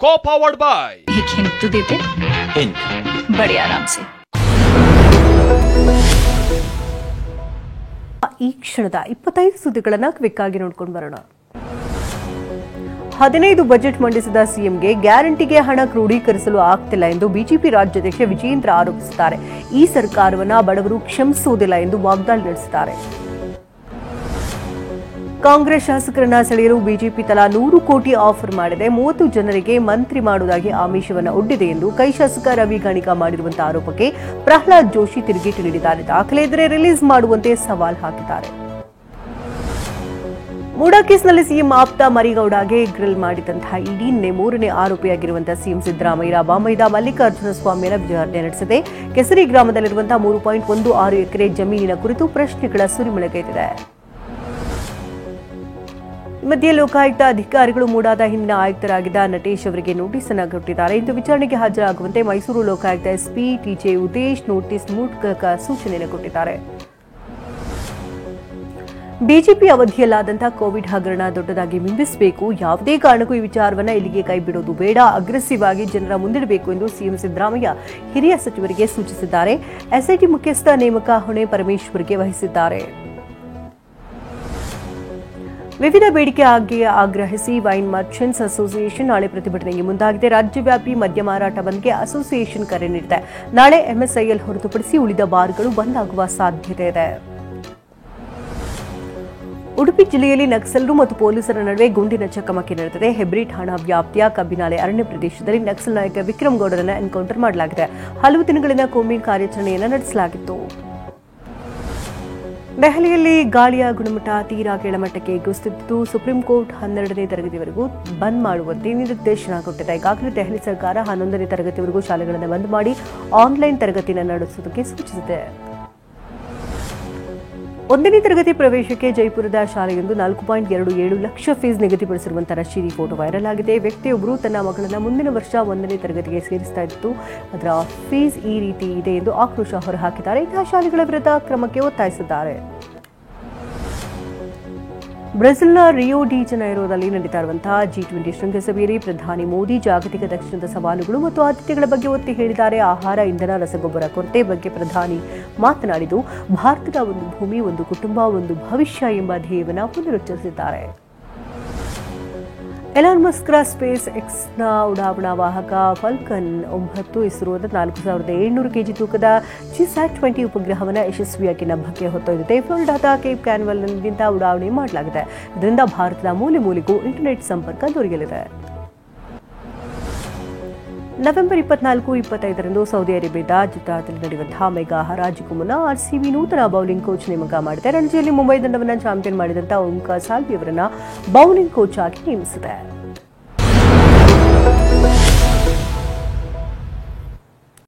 Co-powered by एक hint तो देते बड़े आराम से। ಈ ಕ್ಷಣದ 25 ಸುದ್ದಿಗಳನ್ನು ಕ್ವಿಕ್ ಆಗಿ ನೋಡ್ಕೊಂಡು ಬರೋಣ. 15 ಬಜೆಟ್ ಮಂಡಿಸಿದ ಸಿಎಂಗೆ ಗ್ಯಾರಂಟಿಗೆ ಹಣ ಕ್ರೋಢೀಕರಿಸಲು ಆಗ್ತಿಲ್ಲ ಎಂದು ಬಿಜೆಪಿ ರಾಜ್ಯಾಧ್ಯಕ್ಷ ವಿಜಯೇಂದ್ರ ಆರೋಪಿಸಿದ್ದಾರೆ. ಈ ಸರ್ಕಾರವನ್ನು ಬಡವರು ಕ್ಷಮಿಸುವುದಿಲ್ಲ ಎಂದು ವಾಗ್ದಾಳಿ ನಡೆಸಿದ್ದಾರೆ. ಕಾಂಗ್ರೆಸ್ ಶಾಸಕರನ್ನ ಸೆಳೆಯಲು ಬಿಜೆಪಿ ತಲಾ 100 ಕೋಟಿ ಆಫರ್ ಮಾಡಿದೆ. 30 ಜನರಿಗೆ ಮಂತ್ರಿ ಮಾಡುವುದಾಗಿ ಆಮಿಷವನ್ನು ಒಡ್ಡಿದೆ ಎಂದು ಕೈ ಶಾಸಕ ರವಿ ಗಣಿಗ ಮಾಡಿರುವಂತಹ ಆರೋಪಕ್ಕೆ ಪ್ರಹ್ಲಾದ್ ಜೋಶಿ ತಿರುಗೇಟು ನೀಡಿದ್ದಾರೆ. ದಾಖಲೆ ಇದ್ದರೆ ರಿಲೀಸ್ ಮಾಡುವಂತೆ ಸವಾಲ್ ಹಾಕಿದ್ದಾರೆ. ಮೂಡಾ ಕೇಸ್ನಲ್ಲಿ ಸಿಎಂ ಆಪ್ತ ಮರಿಗೌಡಗೆ ಗ್ರಿಲ್ ಮಾಡಿದಂತಹ ಇಡಿ ನಿನ್ನೆ 3ನೇ ಆರೋಪಿಯಾಗಿರುವಂತಹ ಸಿಎಂ ಸಿದ್ದರಾಮಯ್ಯ ಬಾಂಬೈದ ಮಲ್ಲಿಕಾರ್ಜುನ ಸ್ವಾಮಿಯನ್ನ ವಿಚಾರಣೆ ನಡೆಸಿದೆ. ಕೆಸರಿ ಗ್ರಾಮದಲ್ಲಿರುವಂತಹ 3.16 ಎಕರೆ ಜಮೀನಿನ ಕುರಿತು ಪ್ರಶ್ನೆಗಳ ಸುರಿಮಳೆಗೈದಿದೆ. ಮಧ್ಯೆ ಲೋಕಾಯುಕ್ತ ಅಧಿಕಾರಿಗಳು ಮೂಡಾದ ಹಿಂದಿನ ಆಯುಕ್ತರಾಗಿದ್ದ ನಟೇಶ್ ಅವರಿಗೆ ನೋಟಿಸ್ ಅನ್ನು ಕೊಟ್ಟಿದ್ದಾರೆ. ಇಂದು ವಿಚಾರಣೆಗೆ ಹಾಜರಾಗುವಂತೆ Mysuru Lokayukta SP TJ Udesh notice ಮೂಲಕ ಸೂಚನೆಯನ್ನು ಕೊಟ್ಟಿದ್ದಾರೆ. ಬಿಜೆಪಿ ಅವಧಿಯಲ್ಲಾದಂತಹ ಕೋವಿಡ್ ಹಗರಣ ದೊಡ್ಡದಾಗಿ ಬಿಂಬಿಸಬೇಕು. ಯಾವುದೇ ಕಾರಣಕ್ಕೂ ಈ ವಿಚಾರವನ್ನು ಇಲ್ಲಿಗೆ ಕೈಬಿಡೋದು ಬೇಡ. ಅಗ್ರೆಸಿವ್ ಆಗಿ ಜನರ ಮುಂದಿಡಬೇಕು ಎಂದು ಸಿಎಂ ಸಿದ್ದರಾಮಯ್ಯ ಹಿರಿಯ ಸಚಿವರಿಗೆ ಸೂಚಿಸಿದ್ದಾರೆ. ಎಸ್ಐಟಿ ಮುಖ್ಯಸ್ಥ ನೇಮಕ ಹೊಣೆ ಪರಮೇಶ್ವರ್ಗೆ ವಹಿಸಿದ್ದಾರೆ. ವಿವಿಧ ಬೇಡಿಕೆ ಆಗ್ರಹಿಸಿ ವೈನ್ ಮರ್ಚೆಂಟ್ಸ್ ಅಸೋಸಿಯೇಷನ್ ನಾಳೆ ಪ್ರತಿಭಟನೆಗೆ ಮುಂದಾಗಿದೆ. ರಾಜ್ಯವ್ಯಾಪಿ ಮದ್ಯ ಮಾರಾಟ ಬಂದ್ಗೆ ಅಸೋಸಿಯೇಷನ್ ಕರೆ ನೀಡಿದೆ. ನಾಳೆ ಎಂಎಸ್ಐಎಲ್ ಹೊರತುಪಡಿಸಿ ಉಳಿದ ಬಾರ್ಗಳು ಬಂದ್ ಆಗುವ ಸಾಧ್ಯತೆ ಇದೆ. ಉಡುಪಿ ಜಿಲ್ಲೆಯಲ್ಲಿ ನಕ್ಸಲರು ಮತ್ತು ಪೊಲೀಸರ ನಡುವೆ ಗುಂಡಿನ ಚಕಮಕಿ ನಡೆದಿದೆ. ಹೆಬ್ರಿ ಠಾಣಾ ವ್ಯಾಪ್ತಿಯ ಕಬ್ಬಿನಾಲೆ ಅರಣ್ಯ ಪ್ರದೇಶದಲ್ಲಿ ನಕ್ಸಲ್ ನಾಯಕ ವಿಕ್ರಮ್ ಗೌಡರನ್ನು ಎನ್ಕೌಂಟರ್ ಮಾಡಲಾಗಿದೆ. ಹಲವು ದಿನಗಳಿಂದ ಕೋಂಬಿಂಗ್ ಕಾರ್ಯಾಚರಣೆಯನ್ನು ನಡೆಸಲಾಗಿತ್ತು. ದೆಹಲಿಯಲ್ಲಿ ಗಾಳಿಯ ಗುಣಮಟ್ಟ ತೀರಾ ಕೆಳಮಟ್ಟಕ್ಕೆ ಕುಸಿದಿದ್ದು ಸುಪ್ರೀಂ ಕೋರ್ಟ್ 12ನೇ ತರಗತಿವರೆಗೂ ಬಂದ್ ಮಾಡುವಂತೆ ನಿರ್ದೇಶನ ಕೊಟ್ಟಿದೆ. ಈಗಾಗಲೇ ದೆಹಲಿ ಸರ್ಕಾರ 11ನೇ ತರಗತಿವರೆಗೂ ಶಾಲೆಗಳನ್ನು ಬಂದ್ ಮಾಡಿ ಆನ್ಲೈನ್ ತರಗತಿಯನ್ನು ನಡೆಸುವುದಕ್ಕೆ ಸೂಚಿಸಿದೆ. 1ನೇ ತರಗತಿ ಪ್ರವೇಶಕ್ಕೆ ಜೈಪುರದ ಶಾಲೆಯೊಂದು 4.27 ಲಕ್ಷ ಫೀಸ್ ನಿಗದಿಪಡಿಸಿರುವಂತಹ ರಶೀದಿ ಫೋಟೋ ವೈರಲ್ ಆಗಿದೆ. ವ್ಯಕ್ತಿಯೊಬ್ಬರು ತನ್ನ ಮಗಳನ್ನು ಮುಂದಿನ ವರ್ಷ 1ನೇ ತರಗತಿಗೆ ಸೇರಿಸ್ತಾ ಇದ್ದು ಅದರ ಫೀಸ್ ಈ ರೀತಿ ಇದೆ ಎಂದು ಆಕ್ರೋಶ ಹೊರಹಾಕಿದ್ದಾರೆ. ಇಂತಹ ಶಾಲೆಗಳ ವಿರುದ್ಧ ಕ್ರಮಕ್ಕೆ ಒತ್ತಾಯಿಸಿದ್ದಾರೆ. ಬ್ರೆಜಿಲ್ನ ರಿಯೋ ಡಿ ಜನೈರೋದಲ್ಲಿ ನಡೀತಾ ಇರುವಂತಹ G20 ಶೃಂಗಸಭೆಯಲ್ಲಿ ಪ್ರಧಾನಿ ಮೋದಿ ಜಾಗತಿಕ ದಕ್ಷಿಣದ ಸವಾಲುಗಳು ಮತ್ತು ಆದ್ಯತೆಗಳ ಬಗ್ಗೆ ಒತ್ತಿ ಹೇಳಿದ್ದಾರೆ. ಆಹಾರ, ಇಂಧನ, ರಸಗೊಬ್ಬರ ಕೊರತೆ ಬಗ್ಗೆ ಪ್ರಧಾನಿ ಮಾತನಾಡಿದ್ದು ಭಾರತದ ಒಂದು ಭೂಮಿ, ಒಂದು ಕುಟುಂಬ, ಒಂದು ಭವಿಷ್ಯ ಎಂಬ ಧ್ಯೇಯವನ್ನು ಪುನರುಚ್ಚರಿಸಿದ್ದಾರೆ. ಎಲಾನ್ ಮಸ್ಕ್ರ ಸ್ಪೇಸ್ ಎಕ್ಸ್ನ ಉಡಾವಣಾ ವಾಹಕ ಫಾಲ್ಕನ್ 9 ಇಸ್ರೋದ 4700 ಕೆಜಿ ತೂಕದ GSAT-20 ಉಪಗ್ರಹವನ್ನು ಯಶಸ್ವಿಯಾಗಿ ನಭಕ್ಕೆ ಹೊತ್ತೊಯ್ದಿದೆ. ಫ್ಲೋರಿಡಾದ ಕೇಪ್ ಕ್ಯಾನ್ವೆಲ್ನಿಂದ ಉಡಾವಣೆ ಮಾಡಲಾಗಿದೆ. ಇದರಿಂದ ಭಾರತದ ಮೂಲೆ ಮೂಲೆಗೂ ಇಂಟರ್ನೆಟ್ ಸಂಪರ್ಕ ದೊರೆಯಲಿದೆ. ನವೆಂಬರ್ 24-25ರಂದು ಸೌದಿ ಅರೇಬಿಯಾದ ಜಿದ್ದಾದಲ್ಲಿ ನಡೆಯುವಂತಹ ಮೆಗಾ ಹರಾಜಿಗೂ ಮುನ್ನ ಆರ್ಸಿಬಿ ನೂತನ ಬೌಲಿಂಗ್ ಕೋಚ್ ನೇಮಕ ಮಾಡಿದೆ. ರಣಜಿಯಲ್ಲಿ ಮುಂಬೈ ತಂಡವನ್ನು ಚಾಂಪಿಯನ್ ಮಾಡಿದಂತಹ ಓಂಕಾರ್ ಸಾಲ್ವಿ ಅವರನ್ನು ಬೌಲಿಂಗ್ ಕೋಚ್ ಆಗಿ ನೇಮಿಸಿದೆ.